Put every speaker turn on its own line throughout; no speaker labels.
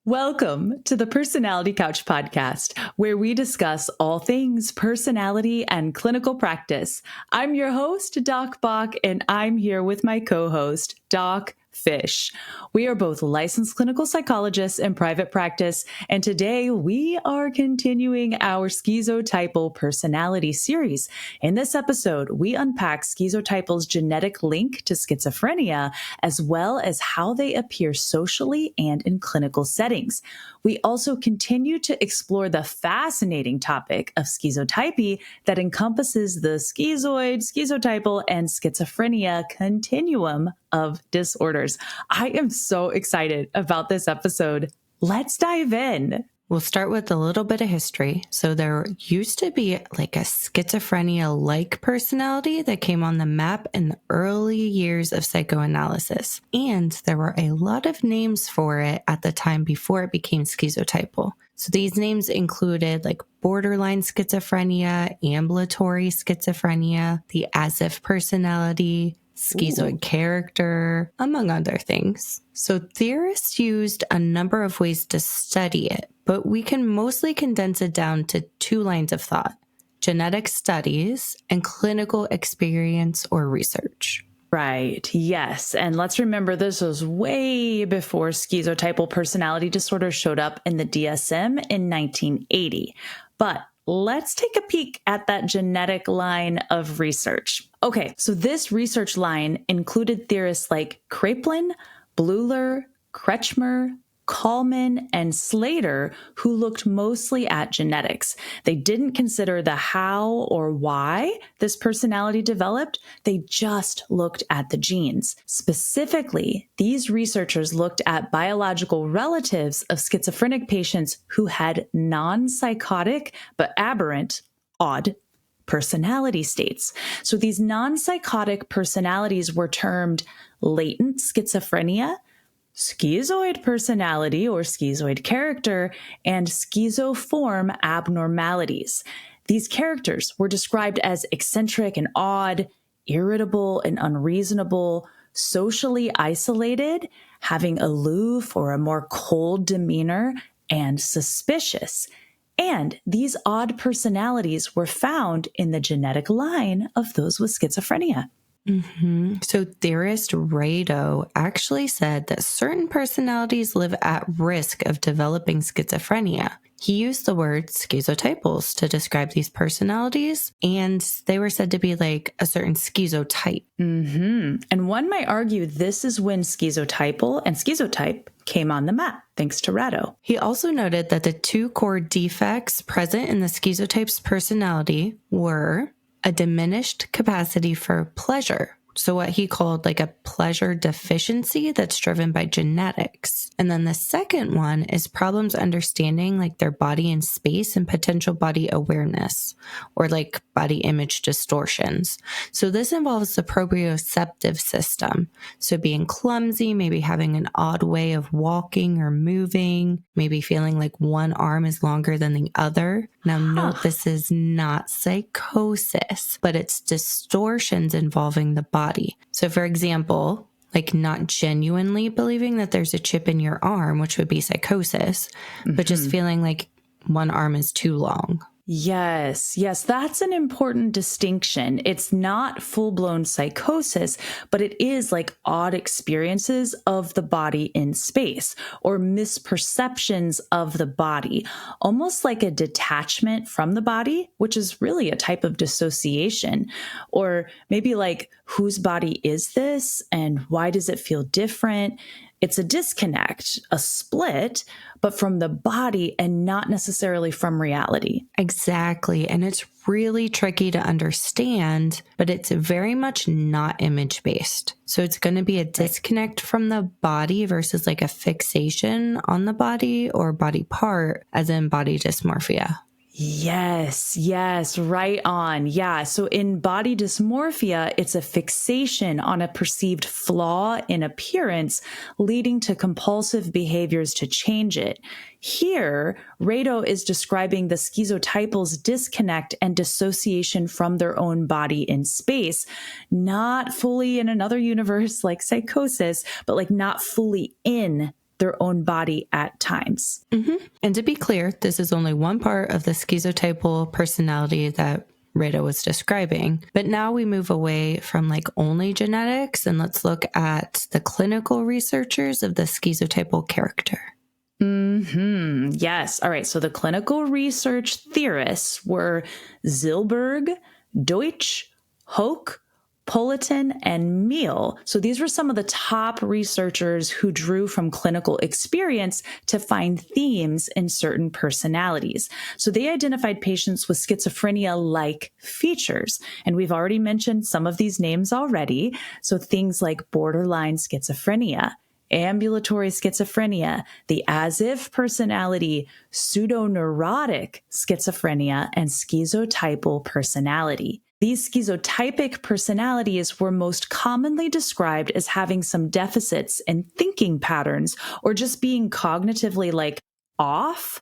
Welcome to the Personality Couch podcast, where we discuss all things personality and clinical practice. I'm your host, Doc Bach, and I'm here with my co-host, Doc Fish. We are both licensed clinical psychologists in private practice, and today we are continuing our Schizotypal personality series. In this episode, we unpack schizotypal's genetic link to schizophrenia, as well as how they appear socially and in clinical settings. We also continue to explore the fascinating topic of schizotypy that encompasses the schizoid, schizotypal, and schizophrenia continuum of disorders. I am so excited about this episode. Let's dive in.
We'll start with a little bit of history. So there used to be like a schizophrenia-like personality that came on the map in the early years of psychoanalysis. And there were a lot of names for it at the time before it became schizotypal. So these names included like borderline schizophrenia, ambulatory schizophrenia, the as-if personality, schizoid character, among other things. So theorists used a number of ways to study it, but we can mostly condense it down to two lines of thought: genetic studies and clinical experience or research.
Right. Yes. And let's remember this was way before schizotypal personality disorder showed up in the DSM in 1980. But let's take a peek at that genetic line of research. Okay, so this research line included theorists like Kraepelin, Bleuler, Kretschmer, Kalman, and Slater, who looked mostly at genetics. They didn't consider the how or why this personality developed. They just looked at the genes. Specifically, these researchers looked at biological relatives of schizophrenic patients who had non-psychotic but aberrant, odd personality states. So these non-psychotic personalities were termed latent schizophrenia, schizoid personality or schizoid character, and schizoform abnormalities. These characters were described as eccentric and odd, irritable and unreasonable, socially isolated, having aloof or a more cold demeanor, and suspicious. And these odd personalities were found in the genetic line of those with schizophrenia.
So theorist Rado actually said that certain personalities live at risk of developing schizophrenia. He used the word schizotypals to describe these personalities, and they were said to be like a certain schizotype.
And one might argue this is when schizotypal and schizotype came on the map, thanks to Rado.
He also noted that the two core defects present in the schizotype's personality were a diminished capacity for pleasure. So what he called like a pleasure deficiency that's driven by genetics. And then the second one is problems understanding like their body in space and potential body awareness, or like body image distortions. So this involves the proprioceptive system. So being clumsy, maybe having an odd way of walking or moving, maybe feeling like one arm is longer than the other. Now note, this is not psychosis, but it's distortions involving the body. So for example, like not genuinely believing that there's a chip in your arm, which would be psychosis, but just feeling like one arm is too long.
Yes, that's an important distinction. It's not full-blown psychosis, but it is like odd experiences of the body in space or misperceptions of the body, almost like a detachment from the body, which is really a type of dissociation. Or maybe like, whose body is this and why does it feel different? It's a disconnect, a split, but from the body and not necessarily from reality.
Exactly. And it's really tricky to understand, but it's very much not image-based. So it's going to be a disconnect from the body versus like a fixation on the body or body part, as in body dysmorphia.
Yes, right on. Yeah. So in body dysmorphia, it's a fixation on a perceived flaw in appearance, leading to compulsive behaviors to change it. Here, Rado is describing the schizotypal's disconnect and dissociation from their own body in space, not fully in another universe like psychosis, but like not fully in their own body at times.
And to be clear, this is only one part of the schizotypal personality that Rita was describing. But now we move away from like only genetics and let's look at the clinical researchers of the schizotypal character.
Yes. All right. So the clinical research theorists were Zilberg, Deutsch, Hoch, Politan, and Meal. So these were some of the top researchers who drew from clinical experience to find themes in certain personalities. So they identified patients with schizophrenia-like features. And we've already mentioned some of these names already. So things like borderline schizophrenia, ambulatory schizophrenia, the as-if personality, pseudoneurotic schizophrenia, and schizotypal personality. These schizotypic personalities were most commonly described as having some deficits in thinking patterns or just being cognitively like off,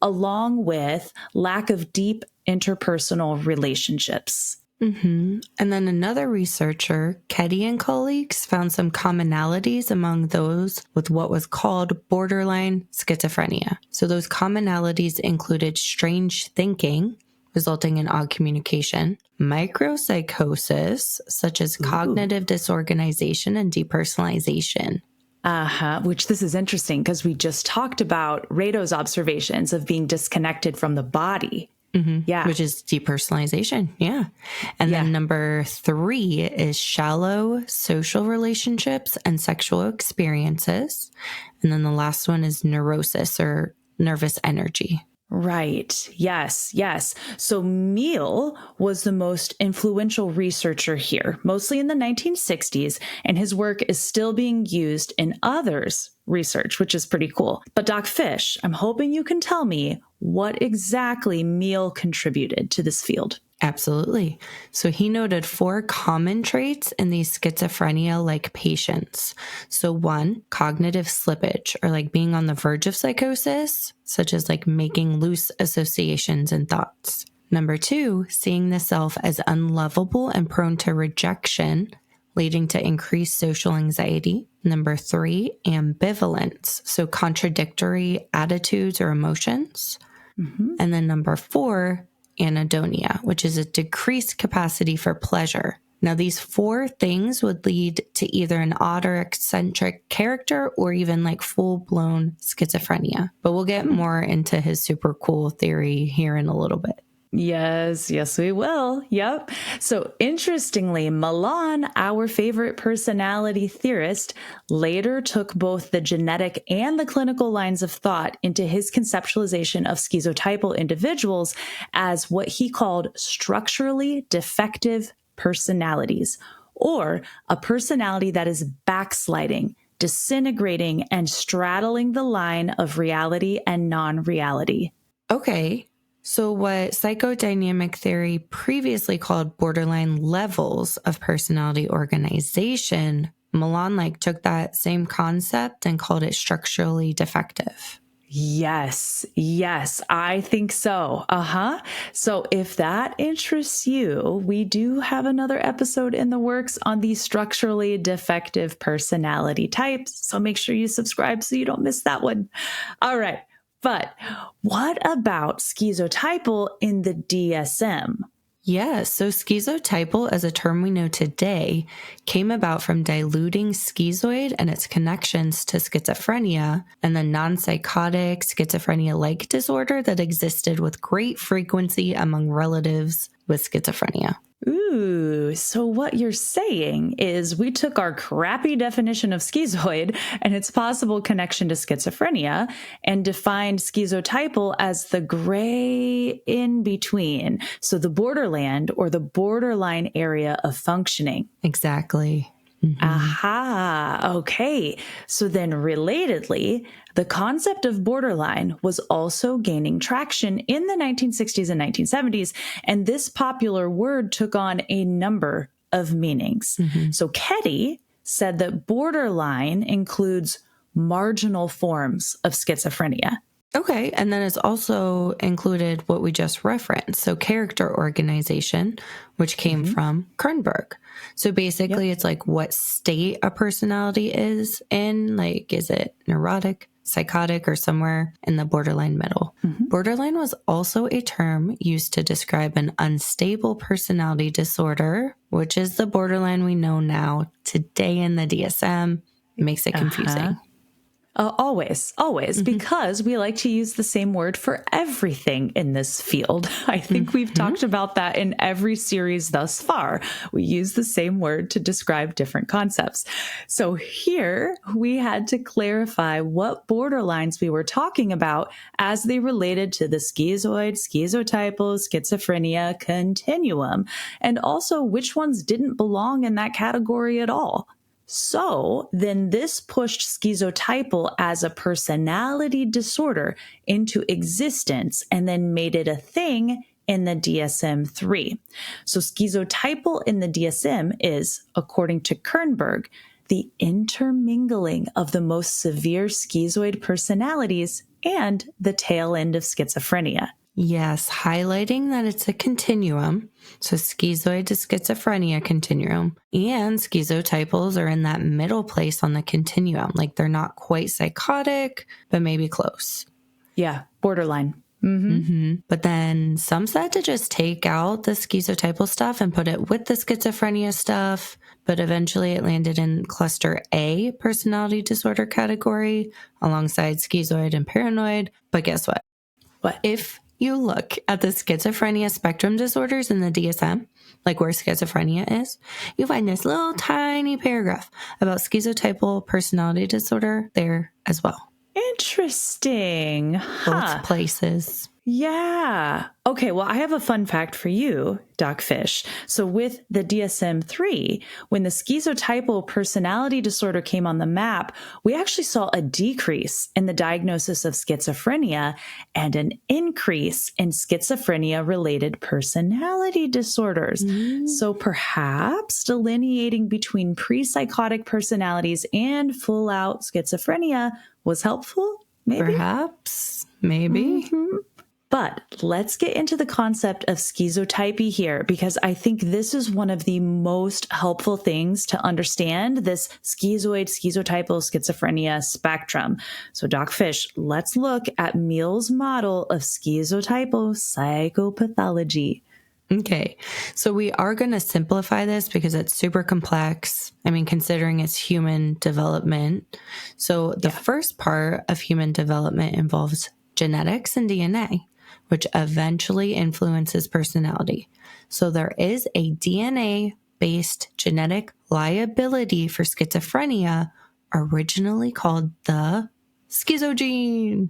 along with lack of deep interpersonal relationships.
And then another researcher, Keddy and colleagues, found some commonalities among those with what was called borderline schizophrenia. So those commonalities included strange thinking, resulting in odd communication, micropsychosis, such as cognitive disorganization and depersonalization.
Which this is interesting because we just talked about Rato's observations of being disconnected from the body. Yeah.
Which is depersonalization. Yeah. And then number 3 is shallow social relationships and sexual experiences. And then the last one is neurosis or nervous energy.
Right. Yes. Yes. So Meal was the most influential researcher here, mostly in the 1960s, and his work is still being used in others' research, which is pretty cool. But Doc Fish, I'm hoping you can tell me what exactly Meal contributed to this field.
Absolutely. So he noted 4 common traits in these schizophrenia-like patients. So 1, cognitive slippage, or like being on the verge of psychosis, such as like making loose associations and thoughts. Number 2, seeing the self as unlovable and prone to rejection, leading to increased social anxiety. Number 3, ambivalence, so contradictory attitudes or emotions. And then number 4, anhedonia, which is a decreased capacity for pleasure. Now, these 4 things would lead to either an odd or eccentric character or even like full-blown schizophrenia. But we'll get more into his super cool theory here in a little bit.
Yes, we will. Yep. So interestingly, Milan, our favorite personality theorist, later took both the genetic and the clinical lines of thought into his conceptualization of schizotypal individuals as what he called structurally defective personalities, or a personality that is backsliding, disintegrating, and straddling the line of reality and non-reality.
Okay. So what psychodynamic theory previously called borderline levels of personality organization, Milan took that same concept and called it structurally defective.
Yes, I think so. So if that interests you, we do have another episode in the works on the structurally defective personality types. So make sure you subscribe so you don't miss that one. All right. But what about schizotypal in the DSM?
Yes, so schizotypal, as a term we know today, came about from diluting schizoid and its connections to schizophrenia and the non-psychotic schizophrenia-like disorder that existed with great frequency among relatives with schizophrenia.
Ooh, so what you're saying is we took our crappy definition of schizoid and its possible connection to schizophrenia and defined schizotypal as the gray in between. So the borderland or the borderline area of functioning.
Exactly.
Okay. So then relatedly, the concept of borderline was also gaining traction in the 1960s and 1970s, and this popular word took on a number of meanings. So Keddy said that borderline includes marginal forms of schizophrenia.
Okay. And then it's also included what we just referenced. So character organization, which came from Kernberg. So basically it's like what state a personality is in. Like, is it neurotic, psychotic, or somewhere in the borderline middle? Borderline was also a term used to describe an unstable personality disorder, which is the borderline we know now today in the DSM. It makes it confusing.
Always, because we like to use the same word for everything in this field. I think we've talked about that in every series thus far. We use the same word to describe different concepts. So here we had to clarify what borderlines we were talking about as they related to the schizoid, schizotypal, schizophrenia continuum, and also which ones didn't belong in that category at all. So then this pushed schizotypal as a personality disorder into existence and then made it a thing in the DSM-3. So schizotypal in the DSM is, according to Kernberg, the intermingling of the most severe schizoid personalities and the tail end of schizophrenia.
Yes, highlighting that it's a continuum. So schizoid to schizophrenia continuum, and schizotypals are in that middle place on the continuum. Like they're not quite psychotic, but maybe close.
Yeah, borderline.
But then some said to just take out the schizotypal stuff and put it with the schizophrenia stuff. But eventually it landed in cluster A personality disorder category alongside schizoid and paranoid. But guess what?
What?
If you look at the schizophrenia spectrum disorders in the DSM, like where schizophrenia is, you find this little tiny paragraph about schizotypal personality disorder there as well.
Interesting.
Both places.
Yeah. Okay, well, I have a fun fact for you, Doc Fish. So with the DSM-3, when the schizotypal personality disorder came on the map, we actually saw a decrease in the diagnosis of schizophrenia and an increase in schizophrenia-related personality disorders. So perhaps delineating between pre-psychotic personalities and full-out schizophrenia was helpful, maybe?
Perhaps, maybe.
But let's get into the concept of schizotypy here, because I think this is one of the most helpful things to understand this schizoid, schizotypal schizophrenia spectrum. So Doc Fish, let's look at Meal's model of schizotypal psychopathology.
Okay, so we are going to simplify this because it's super complex. I mean, considering it's human development. So the first part of human development involves genetics and DNA, which eventually influences personality. So there is a DNA-based genetic liability for schizophrenia, originally called the schizogene.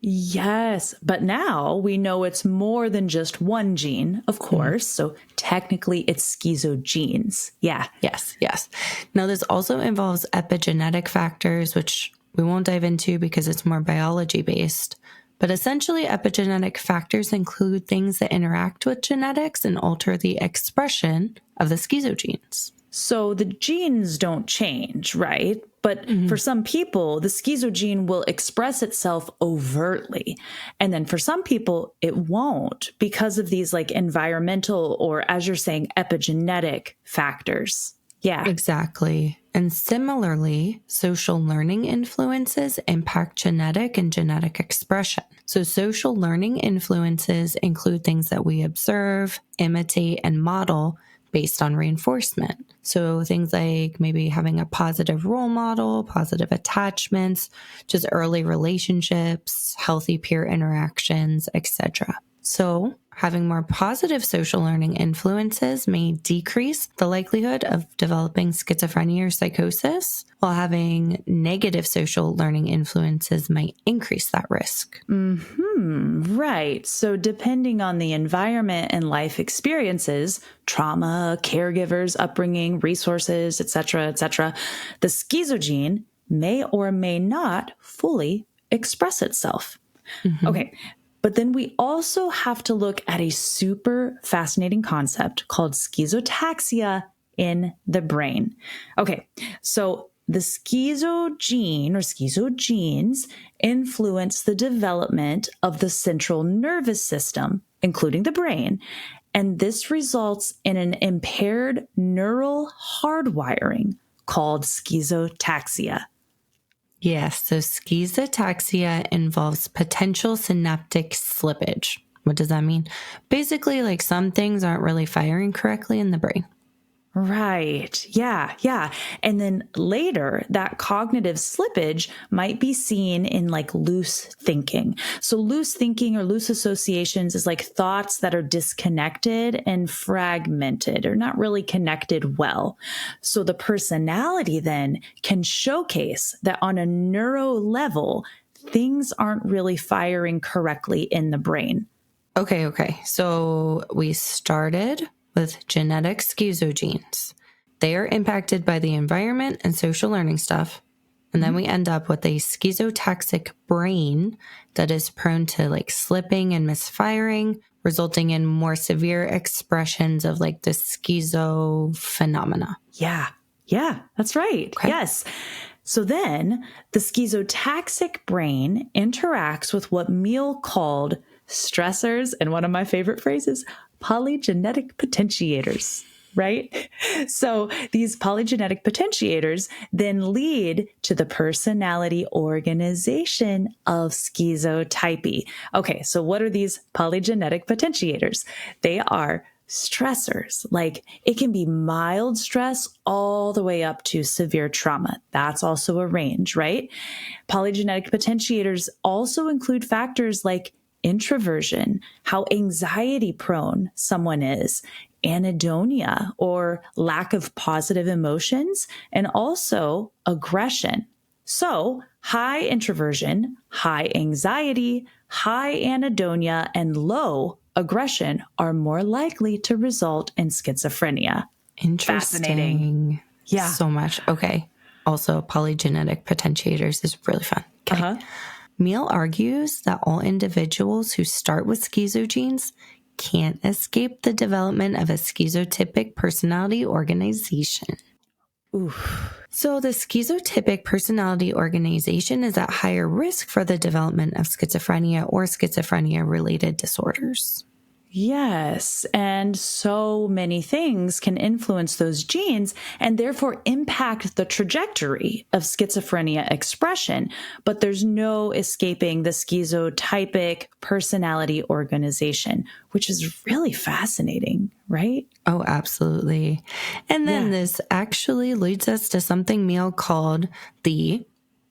Yes, but now we know it's more than just one gene, of course. So technically it's schizogenes. Yeah.
Yes. Now this also involves epigenetic factors, which we won't dive into because it's more biology based. But essentially epigenetic factors include things that interact with genetics and alter the expression of the schizogenes.
So the genes don't change, right? But for some people, the schizogene will express itself overtly. And then for some people, it won't because of these like environmental or, as you're saying, epigenetic factors. Yeah.
Exactly. And similarly, social learning influences impact genetic and genetic expression. So social learning influences include things that we observe, imitate, and model based on reinforcement. So things like maybe having a positive role model, positive attachments, just early relationships, healthy peer interactions, etc. So having more positive social learning influences may decrease the likelihood of developing schizophrenia or psychosis, while having negative social learning influences might increase that risk.
Right. So depending on the environment and life experiences, trauma, caregivers, upbringing, resources, etc., the schizogene may or may not fully express itself. Okay. But then we also have to look at a super fascinating concept called schizotaxia in the brain. Okay, so the schizo gene or schizogenes influence the development of the central nervous system, including the brain, and this results in an impaired neural hardwiring called schizotaxia.
Yes, so schizotaxia involves potential synaptic slippage. What does that mean? Basically, like some things aren't really firing correctly in the brain.
Right. Yeah. And then later, that cognitive slippage might be seen in like loose thinking. So loose thinking or loose associations is like thoughts that are disconnected and fragmented or not really connected well. So the personality then can showcase that on a neuro level, things aren't really firing correctly in the brain.
Okay. So we started with genetic schizogenes. They are impacted by the environment and social learning stuff. And then we end up with a schizotaxic brain that is prone to like slipping and misfiring, resulting in more severe expressions of like the schizo phenomena.
Yeah, that's right.
Okay.
Yes. So then the schizotaxic brain interacts with what Meal called stressors, and one of my favorite phrases, polygenetic potentiators, right? So these polygenetic potentiators then lead to the personality organization of schizotypy. Okay, so what are these polygenetic potentiators? They are stressors. Like it can be mild stress all the way up to severe trauma. That's also a range, right? Polygenetic potentiators also include factors like introversion, how anxiety prone someone is, anhedonia or lack of positive emotions, and also aggression. So high introversion, high anxiety, high anhedonia, and low aggression are more likely to result in schizophrenia.
Interesting.
Fascinating. Yeah.
So much. Okay. Also, polygenetic potentiators is really fun. Okay. Meal argues that all individuals who start with schizogenes can't escape the development of a schizotypic personality organization.
Oof.
So the schizotypic personality organization is at higher risk for the development of schizophrenia or schizophrenia-related disorders.
Yes, and so many things can influence those genes and therefore impact the trajectory of schizophrenia expression, but there's no escaping the schizotypic personality organization, which is really fascinating, right?
Oh, absolutely. And then this actually leads us to something Meal called the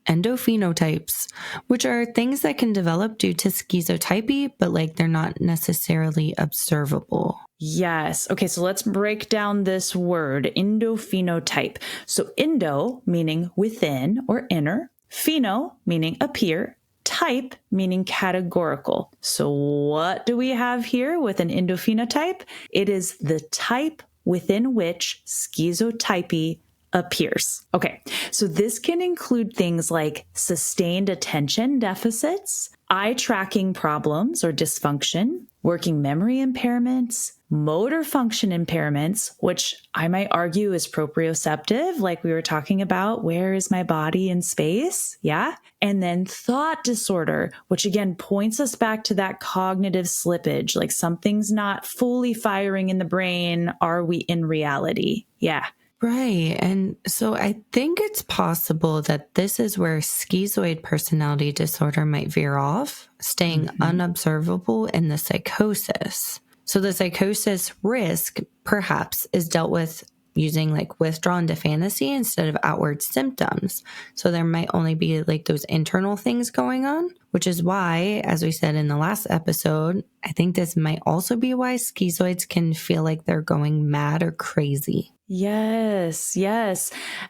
endophenotypes, which are things that can develop due to schizotypy, but like they're not necessarily observable.
Yes. Okay, so let's break down this word, endophenotype. So endo meaning within or inner, pheno meaning appear, type meaning categorical. So what do we have here with an endophenotype? It is the type within which schizotypy appears. Okay, so this can include things like sustained attention deficits, eye tracking problems or dysfunction, working memory impairments, motor function impairments, which I might argue is proprioceptive, like we were talking about. Where is my body in space? Yeah. And then thought disorder, which again points us back to that cognitive slippage, like something's not fully firing in the brain. Are we in reality? Yeah.
Right. And so I think it's possible that this is where schizoid personality disorder might veer off, staying unobservable in the psychosis. So the psychosis risk perhaps is dealt with using like withdrawn to fantasy instead of outward symptoms. So there might only be like those internal things going on, which is why, as we said in the last episode, I think this might also be why schizoids can feel like they're going mad or crazy.
Yes.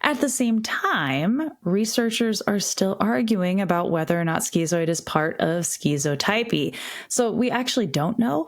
At the same time, researchers are still arguing about whether or not schizoid is part of schizotypy. So we actually don't know.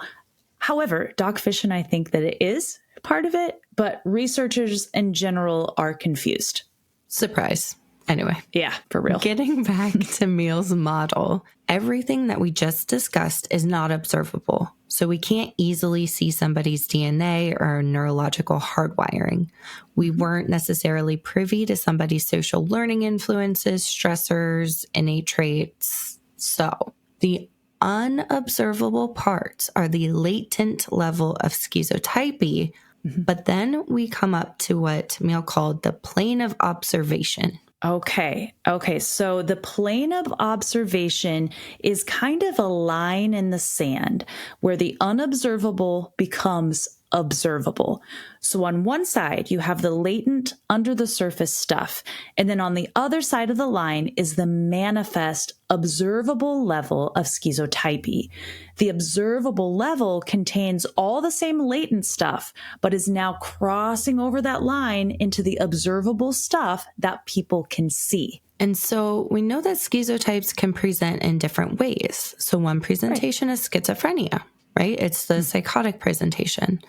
However, Doc Fish and I think that it is part of it, but researchers in general are confused.
Surprise. Anyway.
Yeah, for real.
Getting back to Meal's model, everything that we just discussed is not observable. So we can't easily see somebody's DNA or neurological hardwiring. We weren't necessarily privy to somebody's social learning influences, stressors, innate traits. So the unobservable parts are the latent level of schizotypy, but then we come up to what Meehl called the plane of observation.
Okay. So the plane of observation is kind of a line in the sand where the unobservable becomes observable. So on one side, you have the latent under the surface stuff. And then on the other side of the line is the manifest observable level of schizotypy. The observable level contains all the same latent stuff, but is now crossing over that line into the observable stuff that people can see.
And so we know that schizotypes can present in different ways. So one presentation is schizophrenia, right? It's the psychotic presentation.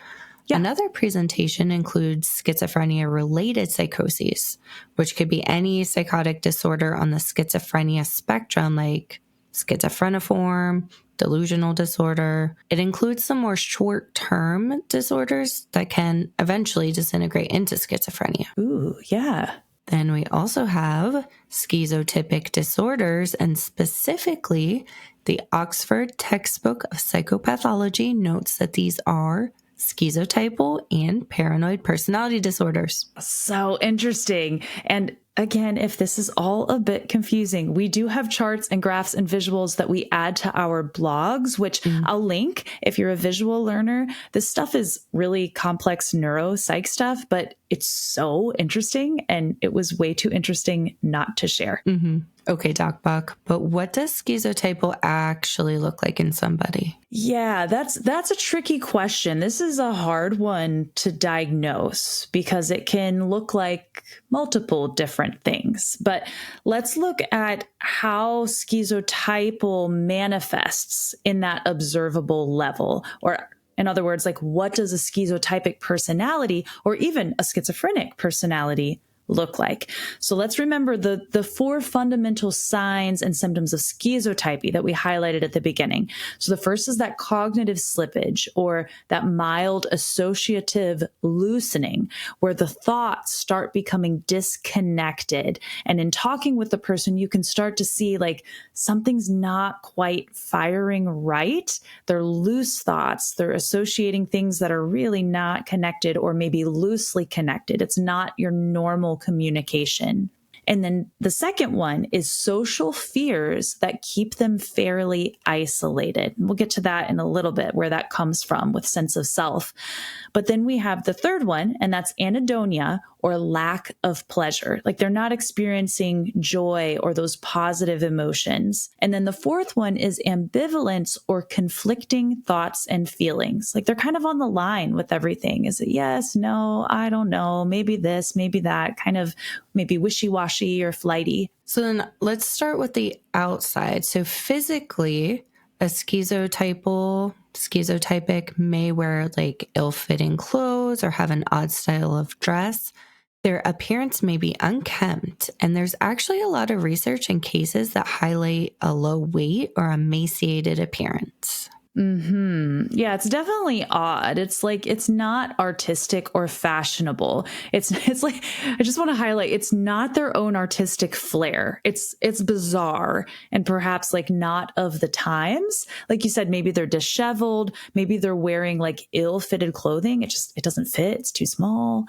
Yeah. Another presentation includes schizophrenia-related psychoses, which could be any psychotic disorder on the schizophrenia spectrum, like schizophreniform, delusional disorder. It includes some more short-term disorders that can eventually disintegrate into schizophrenia.
Ooh, yeah.
Then we also have schizotypic disorders, and specifically the Oxford Textbook of Psychopathology notes that these are schizotypal and paranoid personality disorders.
So interesting. And again, if this is all a bit confusing, we do have charts and graphs and visuals that we add to our blogs, which I'll link if you're a visual learner. This stuff is really complex neuropsych stuff, but it's so interesting, and it was way too interesting not to share.
Mm-hmm. Okay, Doc Buck, but what does schizotypal actually look like in somebody?
Yeah, that's a tricky question. This is a hard one to diagnose because it can look like multiple different things. But let's look at how schizotypal manifests in that observable level, or in other words, like what does a schizotypic personality or even a schizophrenic personality look like? So let's remember the four fundamental signs and symptoms of schizotypy that we highlighted at the beginning. So the first is that cognitive slippage, or that mild associative loosening, where the thoughts start becoming disconnected. And in talking with the person, you can start to see like something's not quite firing right. They're loose thoughts. They're associating things that are really not connected, or maybe loosely connected. It's not your normal communication. And then the second one is social fears that keep them fairly isolated. We'll get to that in a little bit, where that comes from with sense of self. But then we have the third one, and that's anhedonia, or lack of pleasure. Like they're not experiencing joy or those positive emotions. And then the fourth one is ambivalence, or conflicting thoughts and feelings. Like they're kind of on the line with everything. Is it yes, no, I don't know, maybe this, maybe that, kind of maybe wishy-washy or flighty.
So then let's start with the outside. So physically, a schizotypic may wear like ill-fitting clothes or have an odd style of dress. Their appearance may be unkempt, and there's actually a lot of research and cases that highlight a low weight or emaciated appearance.
Yeah, it's definitely odd. It's like, it's not artistic or fashionable. It's like, I just want to highlight, it's not their own artistic flair. It's bizarre and perhaps like not of the times. Like you said, maybe they're disheveled. Maybe they're wearing like ill-fitted clothing. It doesn't fit. It's too small,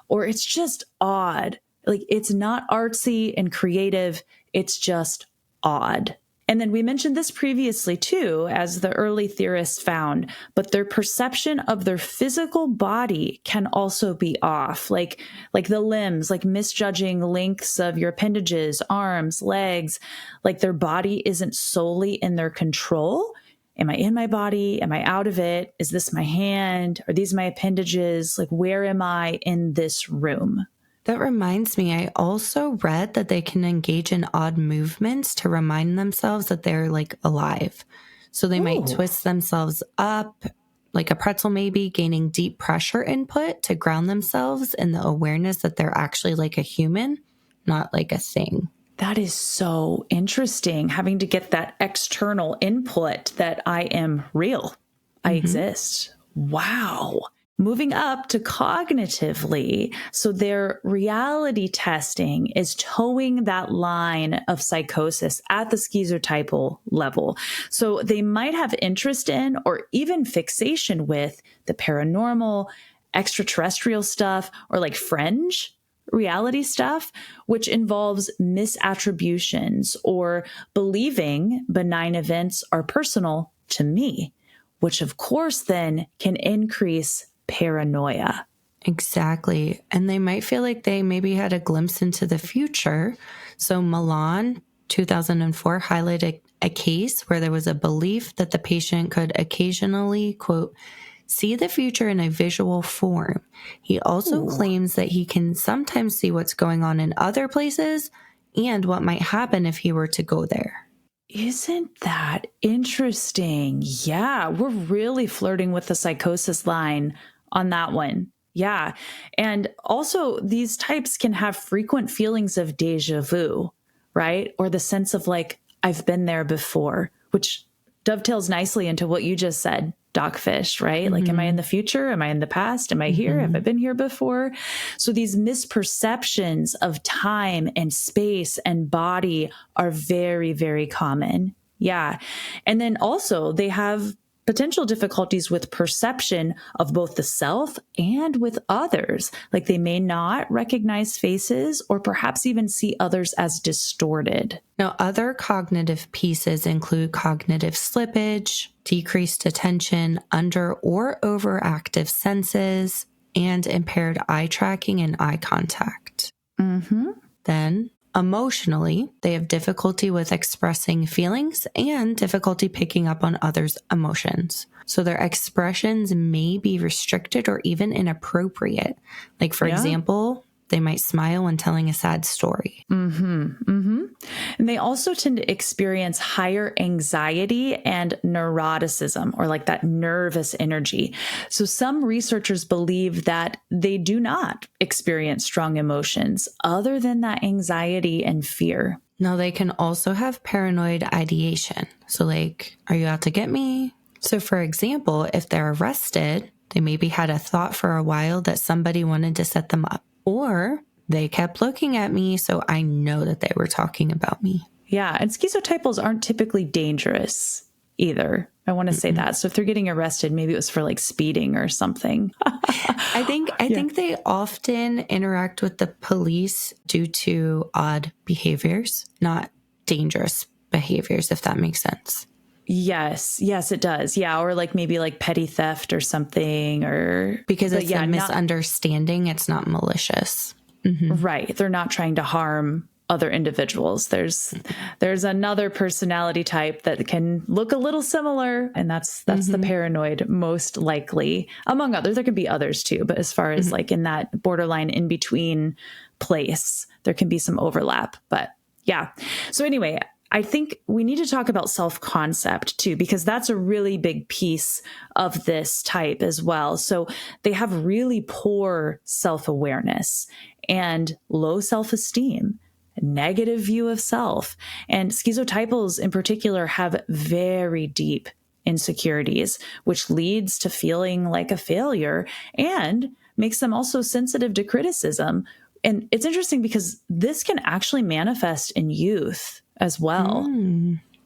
or it's just odd. Like it's not artsy and creative. It's just odd. And then we mentioned this previously too, as the early theorists found, but their perception of their physical body can also be off, like the limbs, like misjudging lengths of your appendages, arms, legs, like their body isn't solely in their control. Am I in my body? Am I out of it? Is this my hand? Are these my appendages? Like, where am I in this room?
That reminds me, I also read that they can engage in odd movements to remind themselves that they're like alive. So they might twist themselves up like a pretzel, maybe gaining deep pressure input to ground themselves in the awareness that they're actually like a human, not like a thing.
That is so interesting, having to get that external input that I am real. I exist. Wow. Moving up to cognitively. So their reality testing is towing that line of psychosis at the schizotypal level. So they might have interest in or even fixation with the paranormal, extraterrestrial stuff, or like fringe reality stuff, which involves misattributions or believing benign events are personal to me, which of course then can increase paranoia.
Exactly. And they might feel like they maybe had a glimpse into the future. So Milan, 2004, highlighted a case where there was a belief that the patient could occasionally, quote, see the future in a visual form. He also claims that he can sometimes see what's going on in other places and what might happen if he were to go there.
Isn't that interesting? Yeah, we're really flirting with the psychosis line on that one. Yeah. And also, these types can have frequent feelings of deja vu, right? Or the sense of like, I've been there before, which dovetails nicely into what you just said, Doc Fish, right? Like, am I in the future? Am I in the past? Am I here? Have I been here before? So these misperceptions of time and space and body are very, very common. Yeah. And then also they have potential difficulties with perception of both the self and with others. Like they may not recognize faces or perhaps even see others as distorted.
Now, other cognitive pieces include cognitive slippage, decreased attention, under or overactive senses, and impaired eye tracking and eye contact. Then, emotionally, they have difficulty with expressing feelings and difficulty picking up on others' emotions. So their expressions may be restricted or even inappropriate. Like, for example, they might smile when telling a sad story.
And they also tend to experience higher anxiety and neuroticism, or like that nervous energy. So some researchers believe that they do not experience strong emotions other than that anxiety and fear.
Now, they can also have paranoid ideation. So like, are you out to get me? So for example, if they're arrested, they maybe had a thought for a while that somebody wanted to set them up. Or they kept looking at me, so I know that they were talking about me.
Yeah, and schizotypals aren't typically dangerous either. I want to say that. So if they're getting arrested, maybe it was for like speeding or something.
I think they often interact with the police due to odd behaviors, not dangerous behaviors, if that makes sense.
Yes, it does. Yeah, or like maybe like petty theft or something, or
because it's a misunderstanding. It's not malicious.
Right. They're not trying to harm other individuals. There's another personality type that can look a little similar, and that's the paranoid most likely, among others. There can be others too, but as far as like in that borderline in between place, there can be some overlap. But yeah. So anyway, I think we need to talk about self-concept too, because that's a really big piece of this type as well. So they have really poor self-awareness and low self-esteem, negative view of self. And schizotypals in particular have very deep insecurities, which leads to feeling like a failure and makes them also sensitive to criticism. And it's interesting because this can actually manifest in youth as well.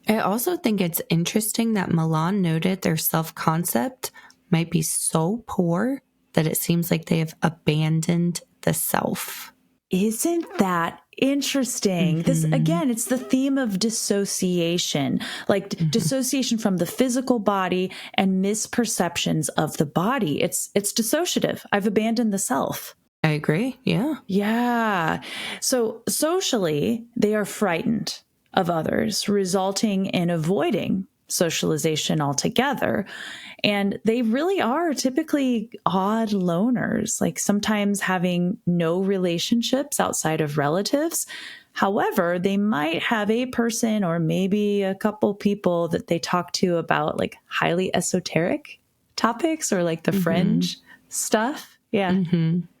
I also think it's interesting that Milan noted their self-concept might be so poor that it seems like they have abandoned the self.
Isn't that interesting? This, again, it's the theme of dissociation, like dissociation from the physical body and misperceptions of the body. It's dissociative. I've abandoned the self.
I agree. Yeah.
Yeah. So socially, they are frightened of others, resulting in avoiding socialization altogether. And they really are typically odd loners, like sometimes having no relationships outside of relatives. However, they might have a person or maybe a couple people that they talk to about like highly esoteric topics or like the fringe stuff. Yeah.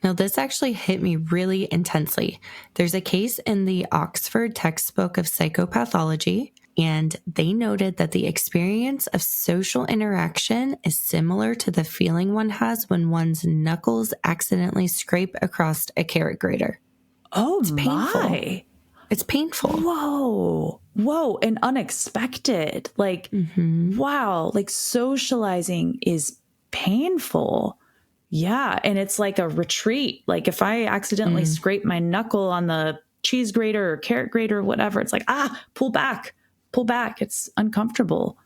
Now, this actually hit me really intensely. There's a case in the Oxford textbook of psychopathology. And they noted that the experience of social interaction is similar to the feeling one has when one's knuckles accidentally scrape across a carrot grater.
Oh,
It's painful. It's painful.
Whoa. And unexpected. Like, wow. Like socializing is painful. Yeah. And it's like a retreat. Like if I accidentally scrape my knuckle on the cheese grater or carrot grater or whatever, it's like, pull back. It's uncomfortable.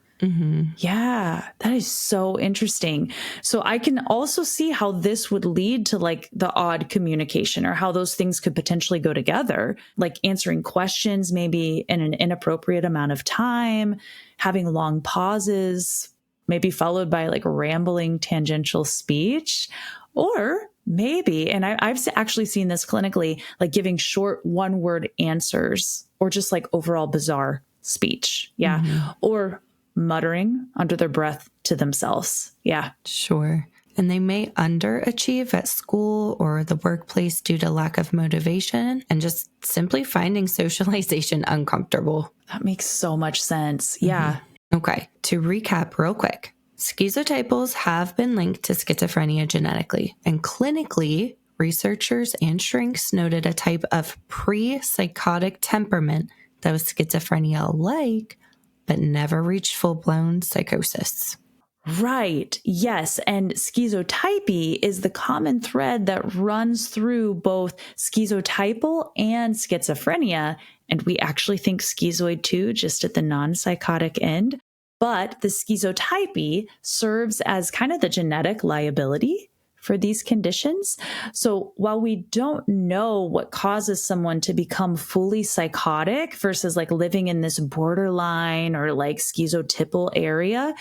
Yeah, that is so interesting. So I can also see how this would lead to like the odd communication or how those things could potentially go together, like answering questions maybe in an inappropriate amount of time, having long pauses, maybe followed by like rambling tangential speech, or maybe, and I've actually seen this clinically, like giving short one-word answers or just like overall bizarre speech. Yeah. Or muttering under their breath to themselves. Yeah.
Sure. And they may underachieve at school or the workplace due to lack of motivation and just simply finding socialization uncomfortable.
That makes so much sense. Yeah.
Okay. To recap real quick, schizotypals have been linked to schizophrenia genetically, and clinically, researchers and shrinks noted a type of pre-psychotic temperament that was schizophrenia-like, but never reached full-blown psychosis.
Right. Yes. And schizotypy is the common thread that runs through both schizotypal and schizophrenia. And we actually think schizoid too, just at the non-psychotic end. But the schizotypy serves as kind of the genetic liability for these conditions. So while we don't know what causes someone to become fully psychotic versus like living in this borderline or like schizotypal area,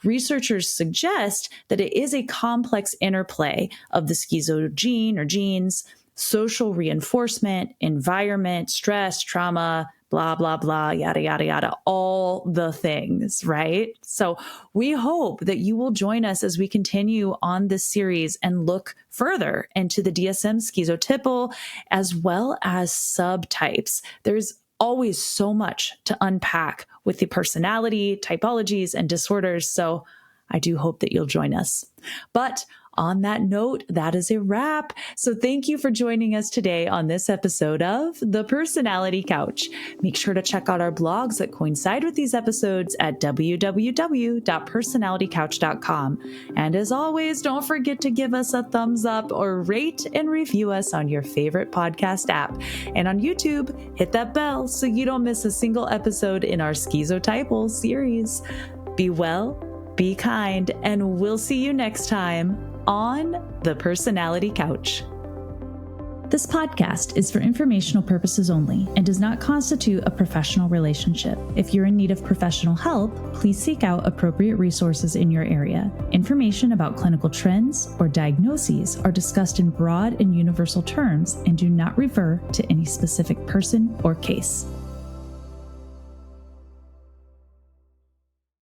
researchers suggest that it is a complex interplay of the schizo gene or genes, social reinforcement, environment, stress, trauma, blah, blah, blah, yada, yada, yada, all the things, right? So we hope that you will join us as we continue on this series and look further into the DSM schizotypal as well as subtypes. There's always so much to unpack with the personality, typologies, and disorders. So I do hope that you'll join us. But on that note, that is a wrap. So thank you for joining us today on this episode of The Personality Couch. Make sure to check out our blogs that coincide with these episodes at www.personalitycouch.com. And as always, don't forget to give us a thumbs up or rate and review us on your favorite podcast app. And on YouTube, hit that bell so you don't miss a single episode in our Schizotypal series. Be well, be kind, and we'll see you next time on The Personality Couch. This podcast is for informational purposes only and does not constitute a professional relationship. If you're in need of professional help, please seek out appropriate resources in your area. Information about clinical trends or diagnoses are discussed in broad and universal terms and do not refer to any specific person or case.